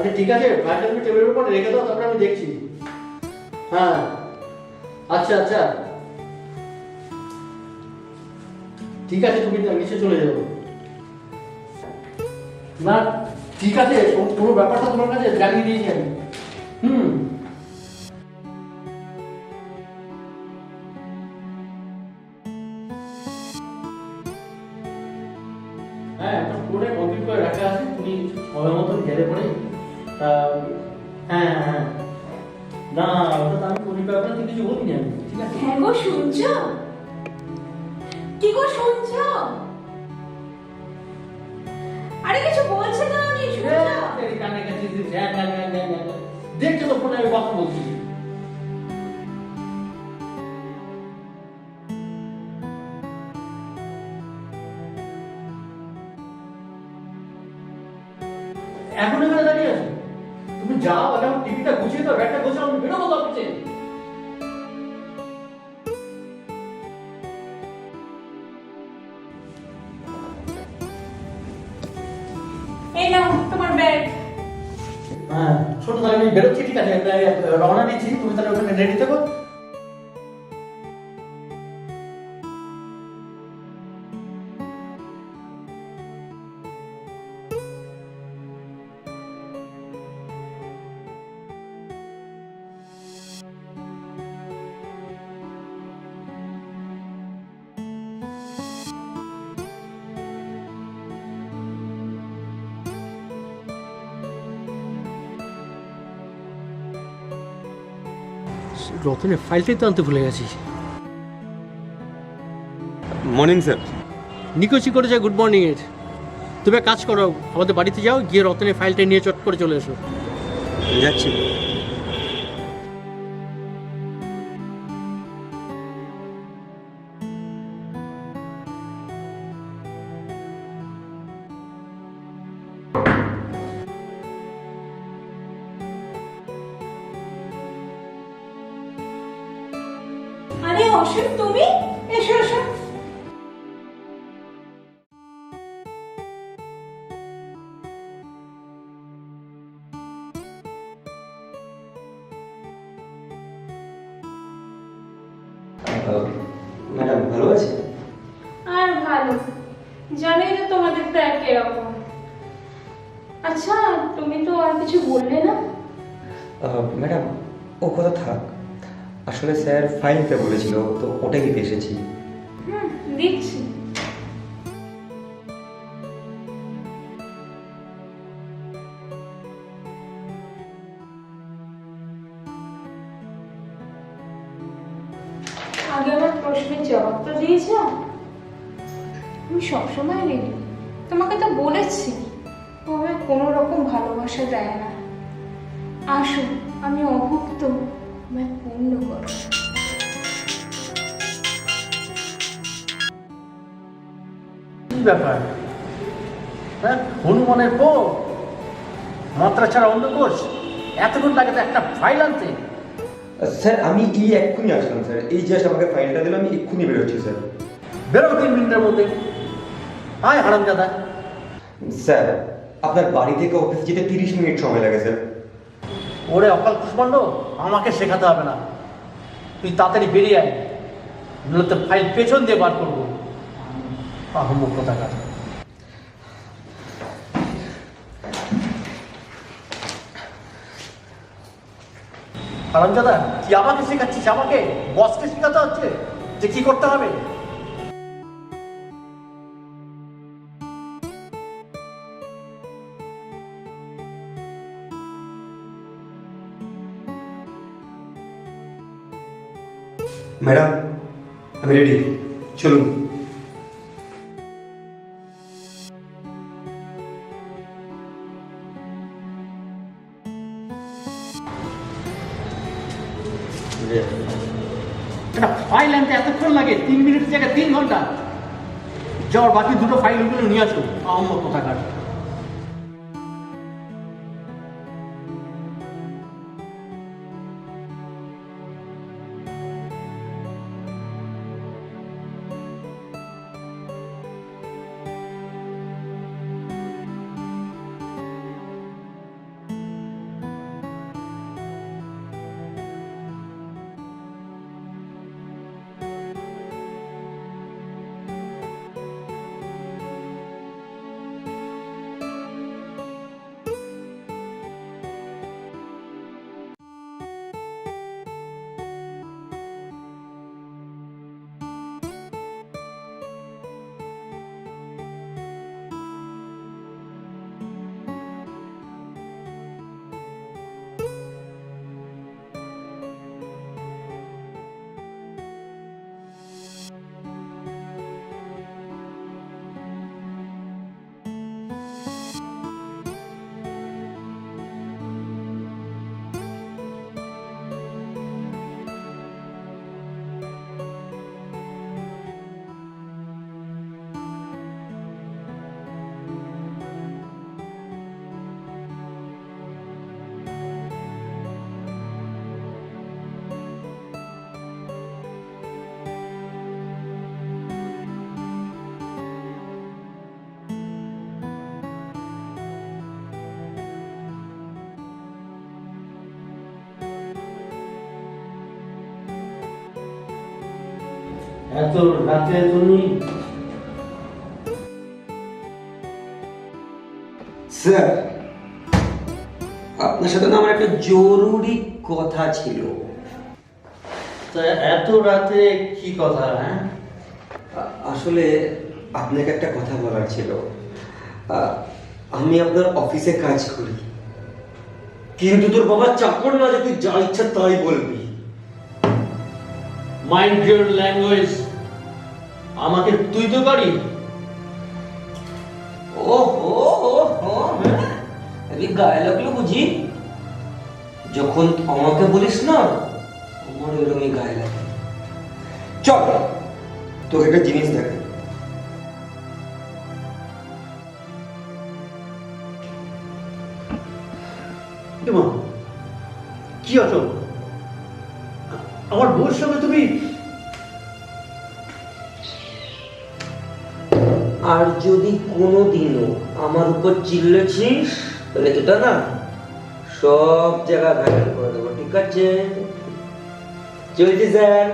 আচ্ছা ঠিক আছে, ফাইলটা তুমি টেবিলের উপর রেখে দাও, তারপরে আমি দেখছি। হ্যাঁ আচ্ছা আচ্ছা ঠিক আছে, তুমি নিচে চলে যাও। না ঠিক আছে, পুরো ব্যাপারটা তোমার কাছে জানিয়ে দিয়েছি আমি। হুম হ্যাঁ, একটা পুরোটাই কমপ্লিট করে রাখা আছে, তুমি সময় মতন গেলে পরে তা। হ্যাঁ হ্যাঁ হ্যাঁ, না ওটা তো আমি পুরো ব্যাপারটা কিছু বলিনি আমি, ঠিক আছে? হ্যাঁ গো, শুনছো? কি গো শুনছো? আরে কিছু বলছে না, আমি শুনছো? কানে কাছে দেখছো তো ফোনে আমি কথা বলছি। এখন এখানে দাঁড়িয়ে আছো? তুমি যাও, আগে আমার টিভিটা গুছিয়ে দাও, ব্যাগটা গোছাও, আমি বেরোবো তো অফিসে। এই নাও তোমার ব্যাগ। হ্যাঁ ছোট, তাহলে আমি বেরোচ্ছি, ঠিক আছে? রওনা দিচ্ছি, তুমি তাহলে ওখানে রেডি থেকো। রতনের ফাইলটাই তো আনতে ভুলে গেছি। Morning sir. নিকোচি করেছে গুড মর্নিং এর। তুমি এক কাজ করো, আমাদের বাড়িতে যাও, গিয়ে রতনের ফাইলটা নিয়ে চট করে চলে এসো। যাচ্ছি। আরে অসীম, তুমি এসো এসো। ম্যাডাম ভালো আছে? আর ভালো, জানোই তো তোমাদের তো একই রকম। আচ্ছা, তুমি তো আর কিছু বললে না? ম্যাডাম ও কথা থাক, আসলে স্যার ফাইল দিতে বলেছিল তো ওটাই দিতে এসেছি। হুম, দিচ্ছি। আগে আমার প্রশ্নের জবাব তো দিয়েছ। আমি সবসময় রেডি, তোমাকে তো বলেছি ও আমায় কোনো রকম ভালোবাসা দেয় না। আসো, আমি অভুক্ত, আমায় পূর্ণ করো। কি ব্যাপার? হ্যাঁ, হনুমানের পো মাত্রা ছাড়া অন্য কোর্স, এতক্ষণ লাগে তো একটা ফাইল আনতে? স্যার আমি এক্ষুনি আসলাম স্যার, এই জাস্ট আমাকে ফাইলটা দিলাম, আমি এক্ষুনি বেরোচ্ছি স্যার। বেরো 3 মিনিটের মধ্যে। আয় হারামজাদা। স্যার আপনার বাড়ি থেকে অফিস যেতে 30 মিনিট সময় লাগে স্যার। ওরে অকাল কুষ্মাণ্ড, আমাকে শেখাতে হবে না, তুই তাড়াতাড়ি বেরিয়ে আয়, নইলে তো ফাইল পেছন দিয়ে বার করবো। আহম্মক কোথাকার। হারামজাদা, কি আমাকে শেখাচ্ছিস? আমাকে বসকে শেখাতে হচ্ছে যে কি করতে হবে? ম্যাডাম আমি রেডি, চলুন। একটা ফাইল আনতে এতক্ষণ লাগে, 3 মিনিটের জায়গায় 3 ঘন্টা। যাওয়ার বাকি দুটো ফাইল ওগুলো নিয়ে আসো, আহম্মক কোথাকার। এত রাতে তুমি? স্যার, আপনার সাথে না আমার একটা জরুরি কথা ছিল। তা এত রাতে কি কথা? হ্যাঁ, আসলে আপনাকে একটা কথা বলার ছিল। আমি আপনার অফিসে কাজ করি, কিন্তু তোর বাবার চাকর না যে তুই যা ইচ্ছা তাই বলবি। Mind your language. আমাকে তুই তো পারি? ও হো হো, হ্যাঁ, আমি গায়ে লাগলো বুঝি? যখন আমাকে বলিস না, আমার এরকমই গায়ে লাগে। চল তোকে একটা জিনিস দেখে। মা, কি আছো? আমার বউর সঙ্গে তুমি? আর যদি কোনোদিনও আমার উপর চিল্লেছিস তাহলে এটা না সব জায়গায় ভাইরাল করে দেবো, ঠিক আছে? চলছি স্যার।